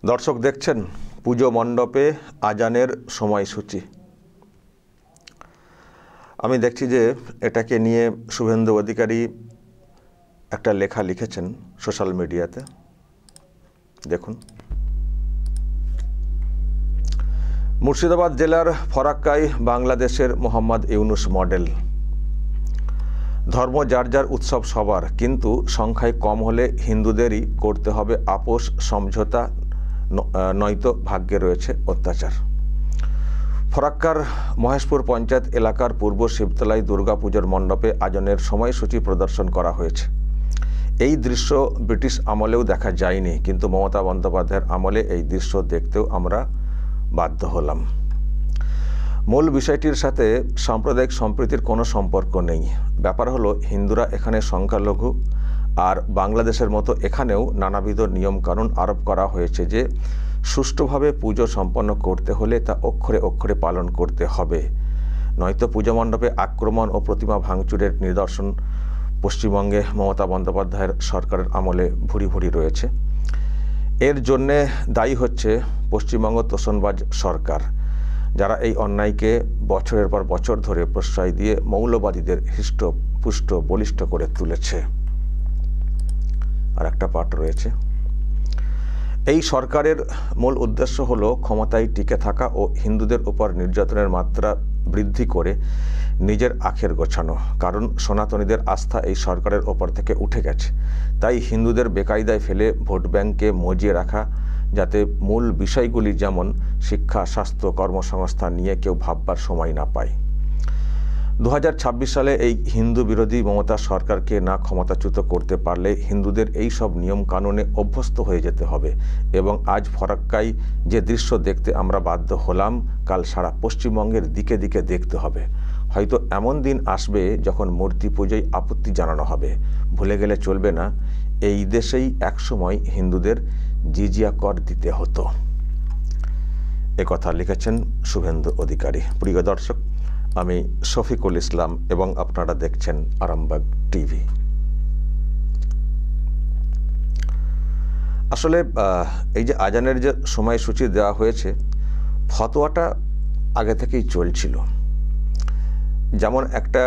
দর্শক দেখছেন পুজো মণ্ডপে আজানের সময়সূচি। আমি দেখছি যে এটাকে নিয়ে শুভেন্দু অধিকারী একটা লেখা লিখেছেন সোশ্যাল মিডিয়াতে। দেখুন, মুর্শিদাবাদ জেলার ফরাক্কায় বাংলাদেশের মোহাম্মদ ইউনুস মডেল। ধর্ম যার যার উৎসব সবার, কিন্তু সংখ্যায় কম হলে হিন্দুদেরই করতে হবে আপোষ সমঝোতা, নয়তো ভাগ্যে রয়েছে অত্যাচার। ফরাক্কার মহেশপুর পঞ্চায়েত এলাকার পূর্ব শিবতলায় দুর্গাপুজোর মণ্ডপে আজানের সময়সূচি প্রদর্শন করা হয়েছে। এই দৃশ্য ব্রিটিশ আমলেও দেখা যায়নি, কিন্তু মমতা বন্দ্যোপাধ্যায়ের আমলে এই দৃশ্য দেখতেও আমরা বাধ্য হলাম। মূল বিষয়টির সাথে সাম্প্রদায়িক সম্প্রীতির কোনো সম্পর্ক নেই। ব্যাপার হলো, হিন্দুরা এখানে সংখ্যালঘু, আর বাংলাদেশের মতো এখানেও নানাবিধ নিয়মকানুন আরোপ করা হয়েছে যে সুষ্ঠুভাবে পুজো সম্পন্ন করতে হলে তা অক্ষরে অক্ষরে পালন করতে হবে, নয়তো পুজো মণ্ডপে আক্রমণ ও প্রতিমা ভাঙচুরের নিদর্শন পশ্চিমবঙ্গে মমতা বন্দ্যোপাধ্যায়ের সরকারের আমলে ভুরি ভুরি রয়েছে। এর জন্যে দায়ী হচ্ছে পশ্চিমবঙ্গ তোষণবাজ সরকার, যারা এই অন্যায়কে বছরের পর বছর ধরে প্রশ্রয় দিয়ে মৌলবাদীদের হৃষ্টপুষ্ট বলিষ্ঠ করে তুলেছে। আর একটা পাঠ রয়েছে, এই সরকারের মূল উদ্দেশ্য হলো ক্ষমতায় টিকে থাকা ও হিন্দুদের উপর নির্যাতনের মাত্রা বৃদ্ধি করে নিজের আখের গোছানো। কারণ সনাতনীদের আস্থা এই সরকারের ওপর থেকে উঠে গেছে, তাই হিন্দুদের বেকায়দায় ফেলে ভোট ব্যাংকে মজিয়ে রাখা, যাতে মূল বিষয়গুলি যেমন শিক্ষা, স্বাস্থ্য, কর্মসংস্থান নিয়ে কেউ ভাববার সময় না পায়। 2026 সালে এই হিন্দু বিরোধী মমতা সরকারকে না ক্ষমতাচ্যুত করতে পারলে হিন্দুদের এই সব নিয়ম কানুনে অভ্যস্ত হয়ে যেতে হবে, এবং আজ ফরাক্কায় যে দৃশ্য দেখতে আমরা বাধ্য হলাম, কাল সারা পশ্চিমবঙ্গের দিকে দিকে দেখতে হবে। হয়তো এমন দিন আসবে যখন মূর্তি পুজোয় আপত্তি জানানো হবে। ভুলে গেলে চলবে না, এই দেশেই একসময় হিন্দুদের জিজিয়া কর দিতে হতো। একথা লিখেছেন শুভেন্দু অধিকারী। প্রিয় দর্শক, আমি শফিকুল ইসলাম এবং আপনারা দেখছেন আরামবাগ টিভি। আসলে এই যে আজানের যে সময়সূচি দেওয়া হয়েছে, ফতোয়াটা আগে থেকেই চলছিল। যেমন একটা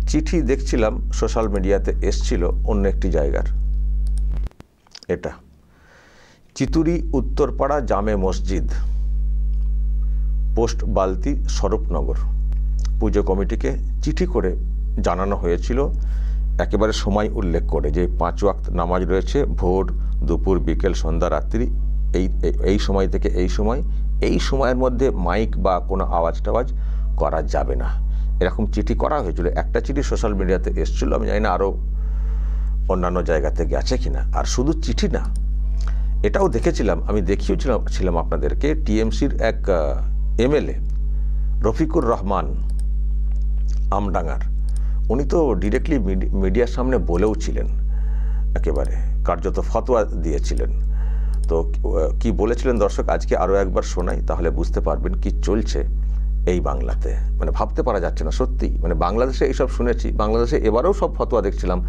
চিঠি দেখছিলাম সোশ্যাল মিডিয়াতে এসছিল অন্য একটি জায়গার, এটা চিতুরি উত্তরপাড়া জামে মসজিদ, পোস্ট বালতি, স্বরূপনগর। পুজো কমিটিকে চিঠি করে জানানো হয়েছিল, একেবারে সময় উল্লেখ করে, যে 5 ওয়াক্ত নামাজ রয়েছে, ভোর, দুপুর, বিকেল, সন্ধ্যা, রাত্রি, এই সময় থেকে এই সময়ের মধ্যে মাইক বা কোনো আওয়াজ টাওয়াজ করা যাবে না, এরকম চিঠি করা হয়েছিল। একটা চিঠি সোশ্যাল মিডিয়াতে এসেছিল, আমি জানি না আরও অন্যান্য জায়গাতে গেছে কিনা। আর শুধু চিঠি না, এটাও দেখেছিলাম, আমি দেখিয়েছিলাম আপনাদেরকে, টিএমসির এক এমএলএ রফিকুর রহমান আমডাঙ্গার, উনি তো ডিরেক্টলি মিডিয়ার সামনে বলেও ছিলেন, একেবারে কার্যত ফতোয়া দিয়েছিলেন। তো কি বলেছিলেন দর্শক, আজকে আরও একবার শোনাই, তাহলে বুঝতে পারবেন কি চলছে এই বাংলাতে। মানে ভাবতে পারা যাচ্ছে না সত্যি। মানে বাংলাদেশে এইসব শুনেছি, বাংলাদেশে এবারেও সব ফতোয়া দেখছিলাম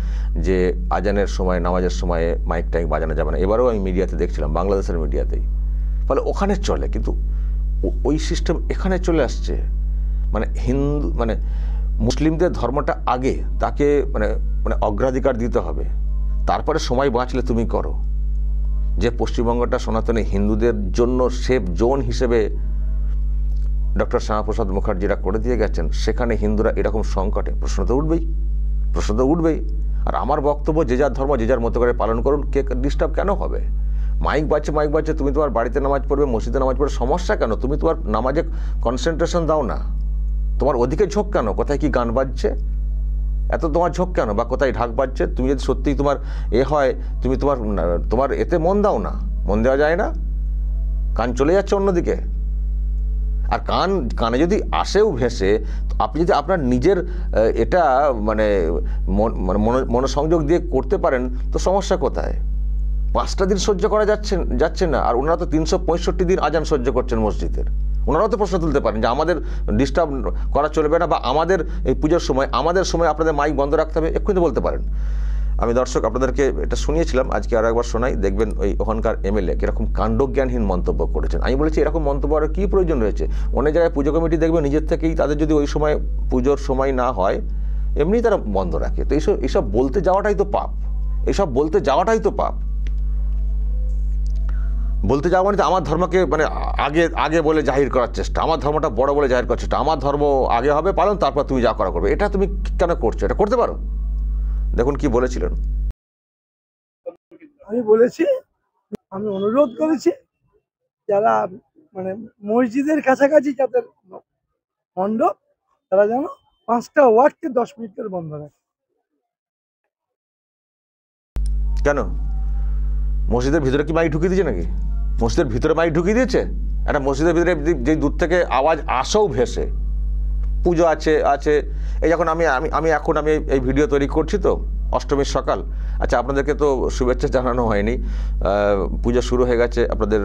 যে আজানের সময়, নামাজের সময়ে মাইক টাইক বাজানো যাবে না, এবারেও আমি মিডিয়াতে দেখছিলাম, বাংলাদেশের মিডিয়াতেই। ফলে ওখানে চলে, কিন্তু ওই সিস্টেম এখানে চলে আসছে। মানে হিন্দু, মানে মুসলিমদের ধর্মটা আগে, তাকে মানে অগ্রাধিকার দিতে হবে, তারপরে সময় বাঁচলে তুমি করো। যে পশ্চিমবঙ্গটা সনাতনী হিন্দুদের জন্য সেফ জোন হিসেবে ডক্টর শ্যামাপ্রসাদ মুখার্জিরা করে দিয়ে গেছেন, সেখানে হিন্দুরা এরকম সংকটে, প্রশ্ন তো উঠবেই। আর আমার বক্তব্য, যে যার ধর্ম যে যার মতো করে পালন করুন, কে ডিস্টার্ব কেন হবে? মাইক বাজছে, তুমি তোমার বাড়িতে নামাজ পড়বে, মসজিদে নামাজ পড়বে, সমস্যা কেন? তুমি তোমার নামাজে কনসেন্ট্রেশন দাও না, তোমার ওদিকে ঝোঁক কেন? কোথায় কি গান বাজছে এত তোমার ঝোঁক কেন? বা কোথায় ঢাক বাজছে? তুমি যদি সত্যিই তোমার হয়, তুমি তোমার এতে মন দাও না, মন দেওয়া যায় না, কান চলে যাচ্ছে অন্যদিকে। আর কানে যদি আসেও ভেসে, আপনি যদি আপনার নিজের এটা মানে মনোসংযোগ দিয়ে করতে পারেন তো সমস্যা কোথায়? 5টা দিন সহ্য করা যাচ্ছে না, আর ওনারা তো 365 দিন আজান সহ্য করছেন মসজিদের। ওনারাও তো প্রশ্ন তুলতে পারেন যে আমাদের ডিস্টার্ব করা চলবে না, বা আমাদের এই পুজোর সময় আমাদের সময় আপনাদের মাইক বন্ধ রাখতে হবে, এক্ষুনি বলতে পারেন। আমি দর্শক আপনাদেরকে এটা শুনিয়েছিলাম, আজকে আরও একবার শোনাই, দেখবেন ওই ওখানকার এমএলএ কীরকম কাণ্ডজ্ঞানহীন মন্তব্য করেছেন। আমি বলেছি এরকম মন্তব্য আর কী প্রয়োজন রয়েছে? অনেক জায়গায় পুজো কমিটি দেখবেন নিজের থেকেই, তাদের যদি ওই সময় পুজোর সময় না হয় এমনি তারা বন্ধ রাখে। তো এইসব বলতে যাওয়াটাই তো পাপ, এইসব বলতে যাওয়াটাই তো পাপ। বলতে যাওয়া মানে আমার ধর্মকে মানে আগে বলে জাহির করার চেষ্টা, আমার ধর্মটা বড় বলে জাহির করার চেষ্টা, আমার ধর্ম আগে হবে পালন, তারপর তুমি যা করা করবে। এটা তুমি কেন করছো? এটা করতে পারো? দেখুন কি বলেছিলেন। আমি বলেছি, আমি অনুরোধ করেছি যারা মানে মসজিদের কাছাকাছি যাদের মণ্ডপ, তারা যেন 5টা ওয়াক্তে 10 মিনিট করে বন্ধ রাখে। কেন? মসজিদের ভিতরে কি মাইক ঢুকিয়ে দিয়েছে নাকি? মসজিদের ভিতরে মাইক ঢুকিয়ে দিয়েছে? একটা মসজিদের ভিতরে যে দূর থেকে আওয়াজ আসেও ভেসে, পুজো আছে এই যখন আমি এই ভিডিও তৈরি করছি তো অষ্টমীর সকাল। আচ্ছা, আপনাদেরকে তো শুভেচ্ছা জানানো হয়নি, পুজো শুরু হয়ে গেছে, আপনাদের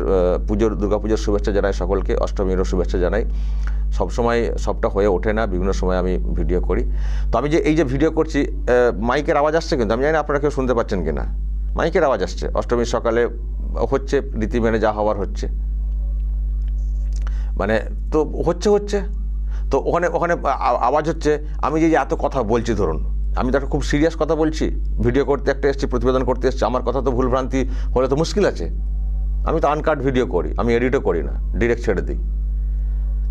দুর্গাপুজোর শুভেচ্ছা জানাই সকলকে, অষ্টমীরও শুভেচ্ছা জানাই। সবসময় সবটা হয়ে ওঠে না, বিভিন্ন সময় আমি ভিডিও করি। তো আমি এই যে ভিডিও করছি, মাইকের আওয়াজ আসছে, কিন্তু আমি জানি না আপনারা কেউ শুনতে পাচ্ছেন কিনা। মাইকের আওয়াজ আসছে, অষ্টমীর সকালে হচ্ছে, রীতি মেনে যা হওয়ার হচ্ছে, মানে তো হচ্ছে তো ওখানে আওয়াজ হচ্ছে। আমি যে এত কথা বলছি, ধরুন আমি তো একটা খুব সিরিয়াস কথা বলছি, ভিডিও করতে একটা এসেছি, প্রতিবেদন করতে এসেছি, আমার কথা তো ভুলভ্রান্তি হলে তো মুশকিল আছে। আমি তো আনকাট ভিডিও করি, আমি এডিটও করি না, ডিরেক্ট ছেড়ে দিই।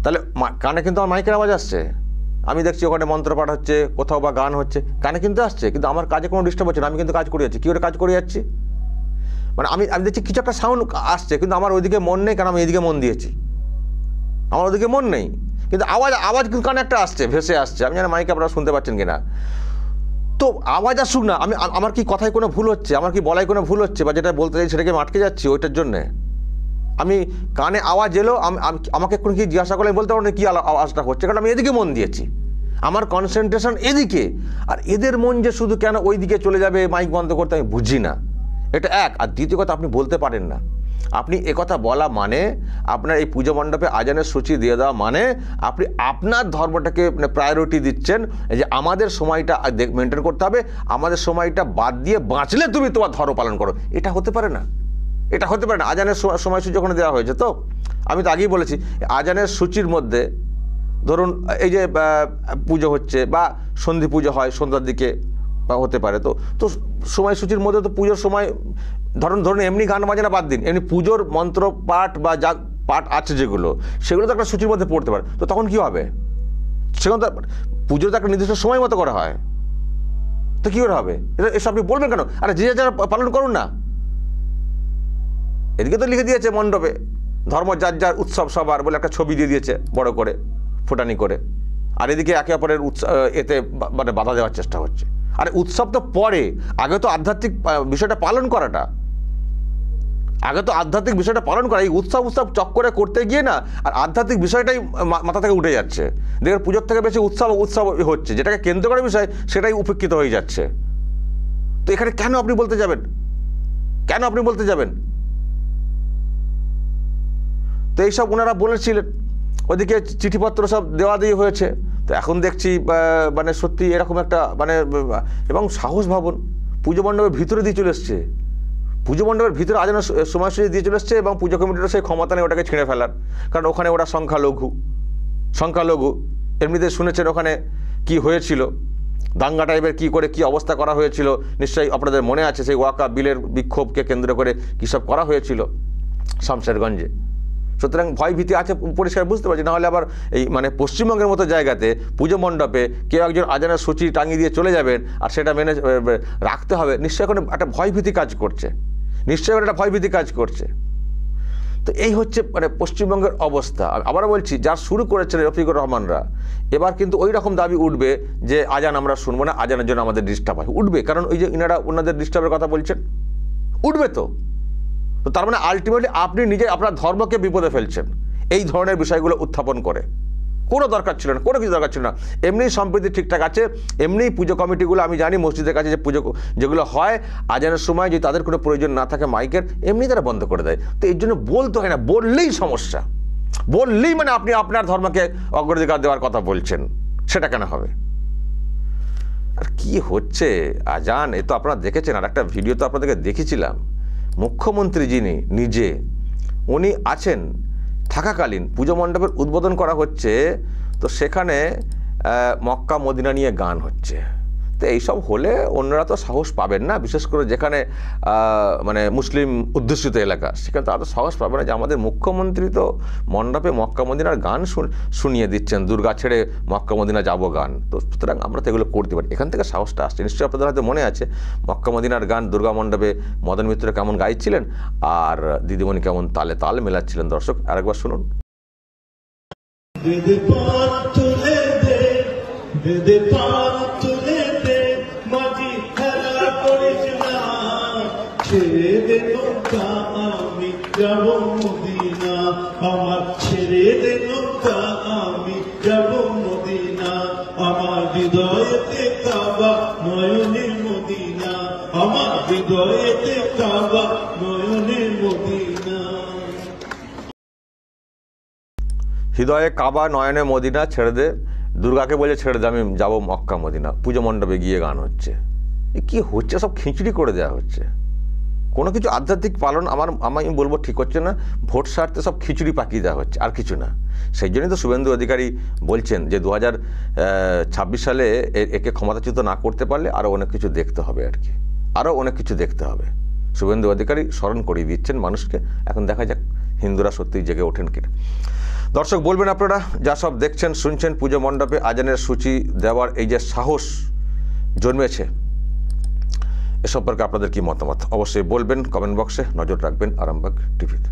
তাহলে কানে কিন্তু আমার মাইকের আওয়াজ আসছে, আমি দেখছি ওখানে মন্ত্রপাঠ হচ্ছে, কোথাও বা গান হচ্ছে, কানে কিন্তু আসছে, কিন্তু আমার কাজে কোনো ডিস্টার্ব হচ্ছে না, আমি কিন্তু কাজ করে যাচ্ছি। কী করে কাজ করে যাচ্ছি? মানে আমি দেখছি কিছু একটা সাউন্ড আসছে, কিন্তু আমার ওইদিকে মন নেই, কারণ আমি এদিকে মন দিয়েছি, আমার ওদিকে মন নেই, কিন্তু আওয়াজ কিন্তু কানে একটা আসছে, ভেসে আসছে। আমি জানি মাইকে আপনারা শুনতে পাচ্ছেন কিনা। তো আওয়াজ আসুক না, আমার কি কথায় কোনো ভুল হচ্ছে, আমার কি বলায় কোনো ভুল হচ্ছে, বা যেটা বলতে চাই সেটাকে আমি আটকে যাচ্ছি, ওইটার জন্যে আমি কানে আওয়াজ এলো, আমাকে এখন কি জিজ্ঞাসা করলে বলতে পারবো না কী আওয়াজটা হচ্ছে, কারণ আমি এদিকে মন দিয়েছি, আমার কনসেন্ট্রেশন এদিকে। আর এদের মন যে শুধু কেন ওই দিকে চলে যাবে মাইক বন্ধ করতে, আমি বুঝি না। এটা এক। আর দ্বিতীয় কথা, আপনি বলতে পারেন না, আপনি একথা বলা মানে আপনার এই পুজো মণ্ডপে আজানের সূচি দিয়ে দেওয়া মানে আপনি আপনার ধর্মটাকে প্রায়োরিটি দিচ্ছেন, যে আমাদের সময়টা মেনটেন করতে হবে, আমাদের সময়টা বাদ দিয়ে বাঁচলে তুমি তোমার ধর্ম পালন করো। এটা হতে পারে না, এটা হতে পারে না। আজানের সময়সূচি ওখানে দেওয়া হয়েছে, তো আমি তো আগেই বলেছি, আজানের সূচির মধ্যে ধরুন এই যে পুজো হচ্ছে বা সন্ধি পুজো হয় সন্ধ্যার দিকে হতে পারে, তো সময়সূচির মধ্যে তো পুজোর সময় ধরুন এমনি গান বাজনা বাদ দিন, এমনি পুজোর মন্ত্র পাঠ বা যা পাঠ আছে যেগুলো, সেগুলো তো একটা সূচির মধ্যে পড়তে পারে। তো তখন কী হবে? সেখানে তো পুজোর তো একটা নির্দিষ্ট সময় মতো করা হয়, তো কী করে হবে? এসব আপনি বলবেন কেন? আরে যে যারা পালন করুন না। এদিকে তো লিখে দিয়েছে মণ্ডপে ধর্ম যার উৎসব সবার বলে একটা ছবি দিয়ে দিয়েছে বড় করে ফুটানি করে, আর এদিকে একে অপরের এতে মানে বাধা দেওয়ার চেষ্টা হচ্ছে। আরে উৎসব তো পরে, আগে তো আধ্যাত্মিক বিষয়টা পালন করাটা, এই উৎসব চক্করে করতে গিয়ে না, আর আধ্যাত্মিক বিষয়টাই মাথা থেকে উঠে যাচ্ছে। দেখবেন পুজোর থেকে বেশি উৎসব হচ্ছে, যেটাকে কেন্দ্র করে বিষয় সেটাই উপেক্ষিত হয়ে যাচ্ছে। তো এখানে কেন আপনি বলতে যাবেন? তো এইসব ওনারা বলেছিলেন, ওদিকে চিঠিপত্র সব দেওয়া হয়েছে। তো এখন দেখছি মানে সত্যি এরকম একটা মানে, এবং সাহস ভাবুন, পুজো মণ্ডপের ভিতরে দিয়ে চলে এসছে, পুজো মণ্ডপের ভিতরে আজানের সময়সূচি দিয়ে চলে এসছে, এবং পুজো কমিটিরও সেই ক্ষমতা নেই ওটাকে ছিঁড়ে ফেলার, কারণ ওখানে ওরা সংখ্যালঘু। এমনিতে শুনেছেন ওখানে কি হয়েছিল, দাঙ্গা টাইপের কি অবস্থা করা হয়েছিল, নিশ্চয়ই আপনাদের মনে আছে, সেই ওয়াকা বিলের বিক্ষোভকে কেন্দ্র করে কী সব করা হয়েছিল শামশেরগঞ্জে। সুতরাং ভয় ভীতি আছে, পরিষ্কার বুঝতে পারছি। নাহলে আবার এই মানে পশ্চিমবঙ্গের মতো জায়গাতে পুজো মণ্ডপে কেউ একজন আজানের সূচি টাঙিয়ে দিয়ে চলে যাবেন, আর সেটা মেনে রাখতে হবে, নিশ্চয়ই এখন একটা ভয় ভীতি কাজ করছে। তো এই হচ্ছে মানে পশ্চিমবঙ্গের অবস্থা। আবার বলছি, যা শুরু করেছেন রফিকুর রহমানরা, এবার কিন্তু ওই রকম দাবি উঠবে যে আজান আমরা শুনবো না, আজানের জন্য আমাদের ডিস্টার্ব হয়, উঠবে। কারণ ওই যে ইনারা ওনাদের ডিস্টার্বের কথা বলছেন, উঠবে। তো তার মানে আলটিমেটলি আপনি নিজে আপনার ধর্মকে বিপদে ফেলছেন। এই ধরনের বিষয়গুলো উত্থাপন করে? কোনো দরকার ছিল না, কোনো কিছু দরকার ছিল না। এমনি সম্প্রীতি ঠিকঠাক আছে, এমনি পুজো কমিটিগুলো আমি জানি মসজিদের কাছে যে পুজো যেগুলো হয় আজানের সময় যদি তাদের কোনো প্রয়োজন না থাকে মাইকের, এমনি তারা বন্ধ করে দেয়। তো এর জন্য বলতে হয় না, বললেই সমস্যা, বললেই মানে আপনি আপনার ধর্মকে অগ্রাধিকার দেওয়ার কথা বলছেন, সেটা কেন হবে? আর কি হচ্ছে আজান, এ তো আপনারা দেখেছেন। আর একটা ভিডিও তো আপনাদেরকে দেখেছিলাম, মুখ্যমন্ত্রী যিনি নিজে উনি আছেন থাকাকালীন পুজো মণ্ডপের উদ্বোধন করা হচ্ছে, তো সেখানে মক্কা মদিনা নিয়ে গান হচ্ছে। তো এইসব হলে অন্যরা তো সাহস পাবেন না, বিশেষ করে যেখানে মানে মুসলিম অধ্যুষিত এলাকা, সেখানে তারা তো সাহস পাবে না যে আমাদের মুখ্যমন্ত্রী তো মণ্ডপে মক্কা মদিনার গান শুনিয়ে দিচ্ছেন, দুর্গা ছেড়ে মক্কা মদিনা যাবো গান। তো সুতরাং আমরা তো এগুলো করতে পারি, এখান থেকে সাহসটা আসছে। নিশ্চয়ই আপনাদের হয়তো মনে আছে মক্কা মদিনার গান দুর্গা মণ্ডপে মদন মিত্র কেমন গাইছিলেন আর দিদিমণি কেমন তালে তাল মেলাচ্ছিলেন। দর্শক আরেকবার শুনুন। ছেড়ে দে নৌকা আমি যাব মদিনা, আমার ছেড়ে দে নৌকা আমি যাব মদিনা, আমার হৃদয়েতে কাবা নয়নের মদিনা, আমার হৃদয়েতে কাবা নয়নের মদিনা। হৃদয়ে কাবা নয়নে মদিনা, ছেড়ে দে, দুর্গাকে বলে ছেড়ে দে আমি যাবো মক্কা মদিনা। পুজো মণ্ডপে গিয়ে গান হচ্ছে, কি হচ্ছে? সব খিচুড়ি করে দেওয়া হচ্ছে। কোনো কিছু আধ্যাত্মিক পালন আমি বলবো ঠিক হচ্ছে না, ভোট স্বার্থে সব খিচুড়ি পাকিয়ে দেওয়া হচ্ছে, আর কিছু না। সেই জন্যই তো শুভেন্দু অধিকারী বলছেন যে 2026 সালে একে ক্ষমতাচ্যুত না করতে পারলে আরও অনেক কিছু দেখতে হবে, আর কি আরও অনেক কিছু দেখতে হবে। শুভেন্দু অধিকারী স্মরণ করিয়ে দিচ্ছেন মানুষকে। এখন দেখা যাক হিন্দুরা সত্যিই জেগে ওঠেন কিনা। দর্শক বলবেন আপনারা যা সব দেখছেন শুনছেন, পুজো মণ্ডপে আজানের সূচি দেওয়ার এই যে সাহস জন্মেছে, এ সম্পর্কে আপনাদের কি মতামত অবশ্যই বলবেন কমেন্ট বক্সে। নজর রাখবেন আরামবাগ টিভিতে।